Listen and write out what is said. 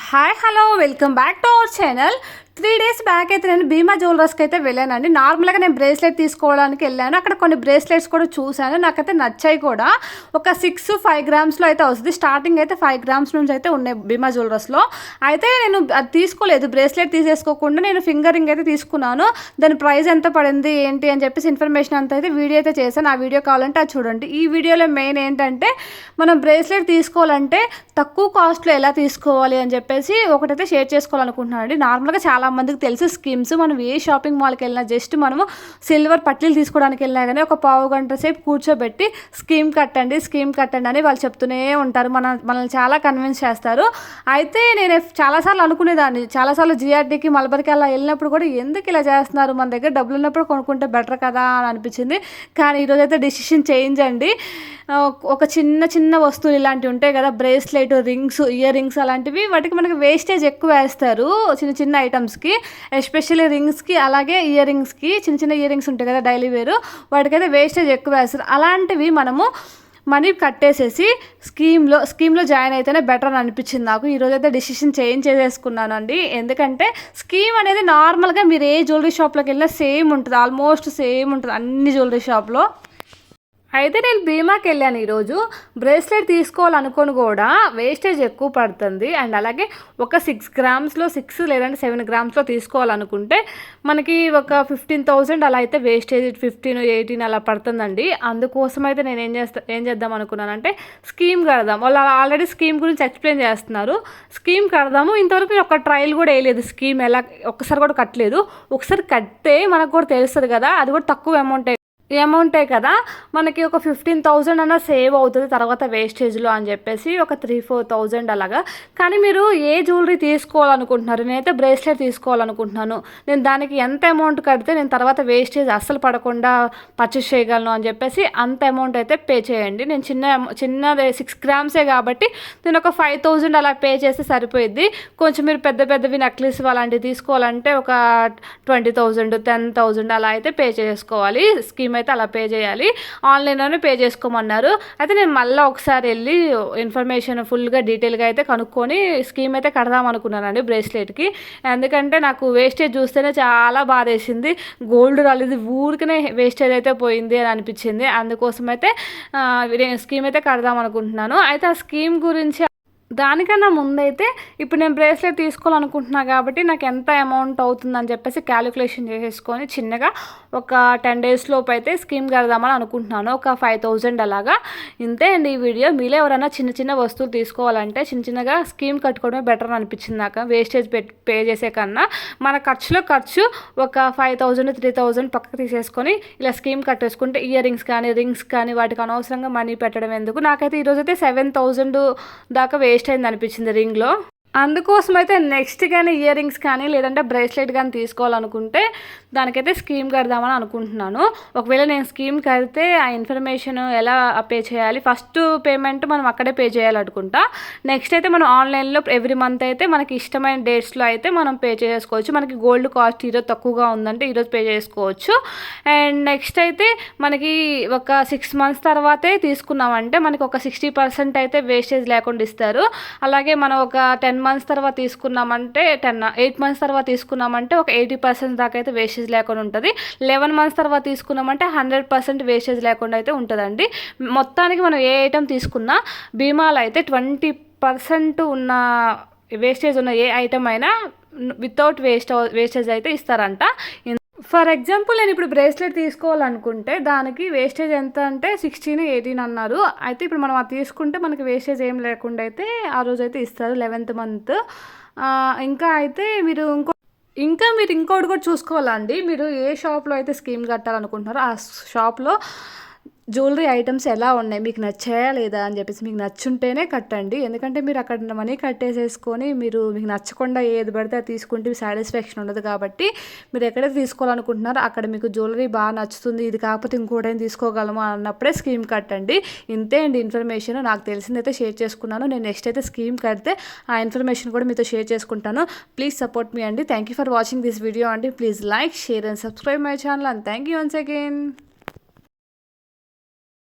Hi hello welcome back to our channel. 3 days back అయితే నేను భీమా జ్యువెలర్స్కి అయితే వెళ్ళానండి. నార్మల్గా నేను బ్రేస్లెట్ తీసుకోవడానికి వెళ్ళాను. అక్కడ కొన్ని బ్రేస్లెట్స్ కూడా చూశాను, నాకైతే నచ్చాయి కూడా. ఒక 6-5 grams అయితే వస్తుంది. స్టార్టింగ్ అయితే 5 grams నుంచి అయితే ఉన్నాయి భీమా జ్యువెలర్స్లో. అయితే నేను అది తీసుకోలేదు, బ్రేస్లెట్ తీసేసుకోకుండా నేను ఫింగర్ రింగ్ అయితే తీసుకున్నాను. దాని ప్రైస్ ఎంత పడింది ఏంటి అని చెప్పేసి ఇన్ఫర్మేషన్ అంతా అయితే వీడియో అయితే చేశాను. ఆ వీడియో కావాలంటే అది చూడండి. ఈ వీడియోలో మెయిన్ ఏంటంటే మనం బ్రేస్లెట్ తీసుకోవాలంటే తక్కువ కాస్ట్లో ఎలా తీసుకోవాలి అని చెప్పేసి ఒకటైతే షేర్ చేసుకోవాలనుకుంటున్నాను అండి. నార్మల్గా చాలా మందికి తెలుసు స్కీమ్స్. మనం ఏ షాపింగ్ మాల్కి వెళ్ళినా జస్ట్ మనము సిల్వర్ పట్టీలు తీసుకోవడానికి వెళ్ళినా కానీ ఒక పావు గంట సేపు కూర్చోబెట్టి స్కీమ్ కట్టండి అని వాళ్ళు చెప్తూనే ఉంటారు. మనల్ని చాలా కన్విన్స్ చేస్తారు. అయితే నేను చాలాసార్లు అనుకునేదాన్ని, చాలాసార్లు జిఆర్టీకి మలబరికి అలా వెళ్ళినప్పుడు కూడా ఎందుకు ఇలా చేస్తున్నారు, మన దగ్గర డబ్బులు ఉన్నప్పుడు కొనుక్కుంటే బెటర్ కదా అని అనిపించింది. కానీ ఈరోజైతే డెసిషన్ చేంజ్ అండి. ఒక చిన్న వస్తువులు ఇలాంటివి ఉంటాయి కదా, బ్రేస్లెట్, రింగ్స్, ఇయర్ రింగ్స్ అలాంటివి, వాటికి మనకి వేస్టేజ్ ఎక్కువ వేస్తారు చిన్న ఐటమ్స్కి, ఎస్పెషల్లీ రింగ్స్కి అలాగే ఇయర్ రింగ్స్కి. చిన్న ఇయర్ రింగ్స్ ఉంటాయి కదా డైలీ వేరు, వాటికైతే వేస్టేజ్ ఎక్కువ వేస్తారు. అలాంటివి మనము మనీ కట్టేసేసి స్కీమ్లో జాయిన్ అయితేనే బెటర్ అని అనిపించింది నాకు. ఈరోజైతే డెసిషన్ చేంజ్ చేసేసుకున్నానండి. ఎందుకంటే స్కీమ్ అనేది నార్మల్గా మీరు ఏ జ్యువెలరీ షాప్లోకి వెళ్ళినా సేమ్ ఉంటుంది, ఆల్మోస్ట్ సేమ్ ఉంటుంది అన్ని జ్యువెలరీ షాప్లో. అయితే నేను భీమాకి వెళ్ళాను ఈరోజు. బ్రేస్లెట్ తీసుకోవాలనుకొని కూడా వేస్టేజ్ ఎక్కువ పడుతుంది. అండ్ అలాగే ఒక 6 grams 6 లేదంటే 7 grams తీసుకోవాలనుకుంటే మనకి ఒక 15,000 అలా అయితే వేస్టేజ్ 15-18 అలా పడుతుందండి. అందుకోసం అయితే నేను ఏం చేద్దాం అనుకున్నానంటే స్కీమ్ కడదాం. వాళ్ళు ఆల్రెడీ స్కీమ్ గురించి ఎక్స్ప్లెయిన్ చేస్తున్నారు. స్కీమ్ కడదాము. ఇంతవరకు నేను ఒక ట్రయల్ కూడా వేయలేదు, స్కీమ్ ఎలా ఒక్కసారి కూడా కట్టలేదు. ఒకసారి కడితే మనకు కూడా తెలుస్తుంది కదా, అది కూడా తక్కువ అమౌంటే కదా, మనకి ఒక 15,000 అన్న సేవ్ అవుతుంది తర్వాత వేస్టేజ్లో అని చెప్పేసి ఒక 3-4,000 అలాగా. కానీ మీరు ఏ జ్యువెలరీ తీసుకోవాలనుకుంటున్నారు? నేనైతే బ్రేస్లెట్ తీసుకోవాలనుకుంటున్నాను. నేను దానికి ఎంత అమౌంట్ కడితే నేను తర్వాత వేస్టేజ్ అస్సలు పడకుండా పర్చేస్ చేయగలను అని చెప్పేసి అంత అమౌంట్ అయితే పే చేయండి. నేను చిన్నదే 6 grams కాబట్టి నేను ఒక 5,000 అలా పే చేస్తే సరిపోయిద్ది. కొంచెం మీరు పెద్దవి నెక్లెస్ అలాంటివి తీసుకోవాలంటే ఒక 20,000, 10,000 అలా అయితే పే చేసుకోవాలి. స్కీమ్ అయితే అలా పే చేయాలి. ఆన్లైన్లోనే పే చేసుకోమన్నారు. అయితే నేను మళ్ళీ ఒకసారి వెళ్ళి ఇన్ఫర్మేషన్ ఫుల్గా డీటెయిల్గా అయితే కనుక్కొని స్కీమ్ అయితే కడదాం అనుకున్నానండి బ్రేస్లెట్కి. ఎందుకంటే నాకు వేస్టేజ్ చూస్తేనే చాలా బాధేసింది. గోల్డ్ రాలేదు, ఊరికనే వేస్టేజ్ అయితే పోయింది అని అనిపించింది. అందుకోసం అయితే స్కీమ్ అయితే కడదాం అనుకుంటున్నాను. అయితే ఆ స్కీమ్ గురించి దానికన్నా ముందైతే ఇప్పుడు నేను బ్రేస్లెట్ తీసుకోవాలనుకుంటున్నా కాబట్టి నాకు ఎంత అమౌంట్ అవుతుందని చెప్పేసి క్యాలిక్యులేషన్ చేసేసుకొని చిన్నగా ఒక 10 days లోపు అయితే స్కీమ్ కడదామని అనుకుంటున్నాను. ఒక 5,000 అలాగా. ఇంతే అండి ఈ వీడియో. మీలో ఎవరైనా చిన్న వస్తువులు తీసుకోవాలంటే చిన్నగా స్కీమ్ కట్టుకోవడమే బెటర్ అని అనిపించింది నాకు, వేస్టేజ్ పే చేసే కన్నా. మన ఖర్చు ఒక 5,000, 3,000 పక్కకు తీసేసుకొని ఇలా స్కీమ్ కట్టేసుకుంటే ఇయర్ రింగ్స్ కానీ వాటికి అనవసరంగా మనీ పెట్టడం ఎందుకు. నాకైతే ఈరోజైతే 7,000 దాకా వేస్ట్ అయింది అనిపించింది రింగ్లో. అందుకోసం అయితే నెక్స్ట్ కానీ ఇయర్ రింగ్స్ కానీ లేదంటే బ్రేస్లెట్ కానీ తీసుకోవాలనుకుంటే దానికైతే స్కీమ్ కడదామని అనుకుంటున్నాను. ఒకవేళ నేను స్కీమ్ కడితే ఆ ఇన్ఫర్మేషన్ ఎలా పే చేయాలి, ఫస్ట్ పేమెంట్ మనం అక్కడే పే చేయాలనుకుంటా. నెక్స్ట్ అయితే మనం ఆన్లైన్లో ఎవ్రీ మంత్ అయితే మనకి ఇష్టమైన డేట్స్లో అయితే మనం పే చేసుకోవచ్చు. మనకి గోల్డ్ కాస్ట్ ఈరోజు తక్కువగా ఉందంటే ఈరోజు పే చేసుకోవచ్చు. అండ్ నెక్స్ట్ అయితే మనకి ఒక 6 months తర్వాతే తీసుకున్నామంటే మనకి ఒక 60% అయితే వేస్టేజ్ లేకుండా ఇస్తారు. అలాగే మనం ఒక 10 months తర్వాత తీసుకున్నామంటే 8 months తర్వాత తీసుకున్నామంటే ఒక 80% దాకా అయితే వేస్టేజ్ లేకుండా ఉంటుంది. 11 months తర్వాత తీసుకున్నామంటే 100% వేస్టేజ్ లేకుండా అయితే ఉంటుందండి. మొత్తానికి మనం ఏ ఐటెం తీసుకున్నా భీమాలో అయితే 20% ఉన్న వేస్టేజ్ ఉన్న ఏ ఐటెం అయినా వితౌట్ వేస్టేజ్ అయితే ఇస్తారంట. ఫర్ ఎగ్జాంపుల్ నేను ఇప్పుడు బ్రేస్లెట్ తీసుకోవాలనుకుంటే దానికి వేస్టేజ్ ఎంత అంటే 16-18 అన్నారు. అయితే ఇప్పుడు మనం అది తీసుకుంటే మనకి వేస్టేజ్ ఏం లేకుండా అయితే ఆ రోజు అయితే ఇస్తారు 11th month. ఇంకా అయితే మీరు ఇంకోటి కూడా చూసుకోవాలండి. మీరు ఏ షాప్లో అయితే స్కీమ్ కట్టాలనుకుంటున్నారో ఆ షాప్లో జ్యువెలరీ ఐటమ్స్ ఎలా ఉన్నాయి, మీకు నచ్చాయా లేదా అని చెప్పేసి మీకు నచ్చుంటేనే కట్టండి. ఎందుకంటే మీరు అక్కడ మనీ కట్టేసేసుకొని మీకు నచ్చకుండా ఏది పడితే అది తీసుకుంటే సాటిస్ఫాక్షన్ ఉండదు. కాబట్టి మీరు ఎక్కడైతే తీసుకోవాలనుకుంటున్నారో అక్కడ మీకు జ్యువెలరీ బాగా నచ్చుతుంది, ఇది కాకపోతే ఇంకోటేం తీసుకోగలము అన్నప్పుడే స్కీమ్ కట్టండి. ఇంతే అండి ఇన్ఫర్మేషన్. నాకు తెలిసిందైతే షేర్ చేసుకున్నాను. నేను నెక్స్ట్ అయితే స్కీమ్ కడితే ఆ ఇన్ఫర్మేషన్ కూడా మీతో షేర్ చేసుకుంటాను. ప్లీజ్ సపోర్ట్ మీ అండి. Thank you for watching this video అండి. Please like, share and subscribe my channel and thank you once again.